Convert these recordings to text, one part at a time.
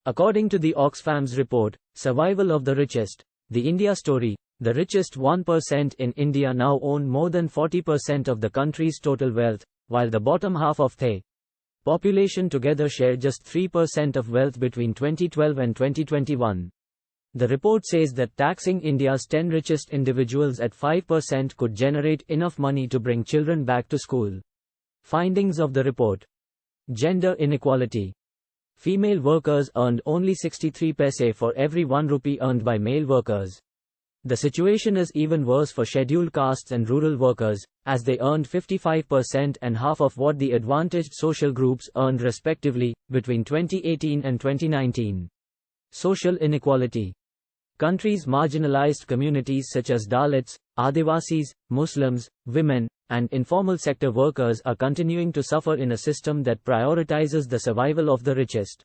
According to the Oxfam's report, Survival of the Richest, the India Story, the richest 1% in India now own more than 40% of the country's total wealth, while the bottom half of the population together share just 3% of wealth between 2012 and 2021. The report says that taxing India's 10 richest individuals at 5% could generate enough money to bring children back to school. Findings of the report. Gender inequality. Female workers earned only 63 paise for every 1 rupee earned by male workers. The situation is even worse for scheduled castes and rural workers, as they earned 55% and half of what the advantaged social groups earned respectively, between 2018 and 2019. Social inequality. Countries' marginalized communities such as Dalits, Adivasis, Muslims, women, and informal sector workers are continuing to suffer in a system that prioritizes the survival of the richest.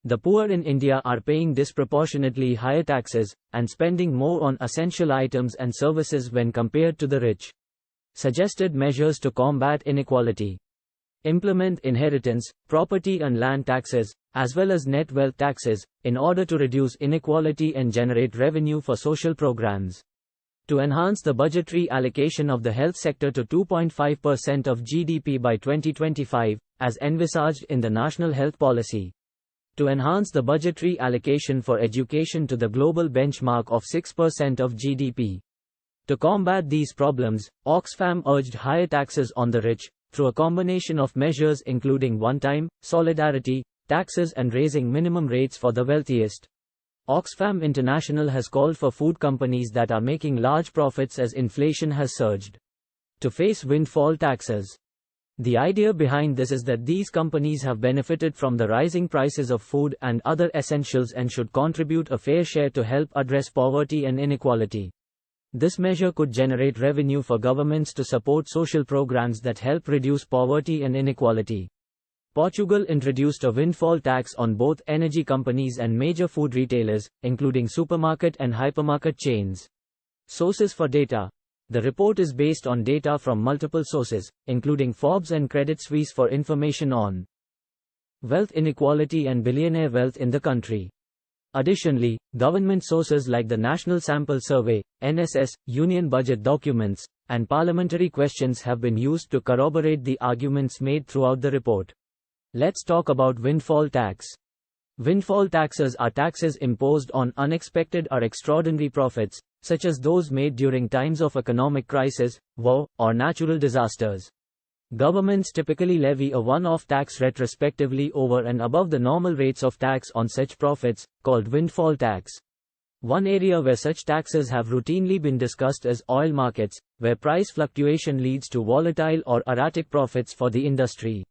The poor in India are paying disproportionately higher taxes, and spending more on essential items and services when compared to the rich. Suggested measures to combat inequality. Implement inheritance, property and land taxes, as well as net wealth taxes, in order to reduce inequality and generate revenue for social programs. To enhance the budgetary allocation of the health sector to 2.5% of GDP by 2025, as envisaged in the National Health Policy. To enhance the budgetary allocation for education to the global benchmark of 6% of GDP. To combat these problems, Oxfam urged higher taxes on the rich, through a combination of measures including one-time, solidarity, taxes and raising minimum rates for the wealthiest. Oxfam International has called for food companies that are making large profits as inflation has surged to face windfall taxes. The idea behind this is that these companies have benefited from the rising prices of food and other essentials and should contribute a fair share to help address poverty and inequality. This measure could generate revenue for governments to support social programs that help reduce poverty and inequality. Portugal introduced a windfall tax on both energy companies and major food retailers, including supermarket and hypermarket chains. Sources for data. The report is based on data from multiple sources, including Forbes and Credit Suisse for information on wealth inequality and billionaire wealth in the country. Additionally, government sources like the National Sample Survey, NSS, Union Budget documents, and parliamentary questions have been used to corroborate the arguments made throughout the report. Let's talk about windfall tax. Windfall taxes are taxes imposed on unexpected or extraordinary profits, such as those made during times of economic crisis, war, or natural disasters. Governments typically levy a one-off tax retrospectively over and above the normal rates of tax on such profits, called windfall tax. One area where such taxes have routinely been discussed is oil markets, where price fluctuation leads to volatile or erratic profits for the industry.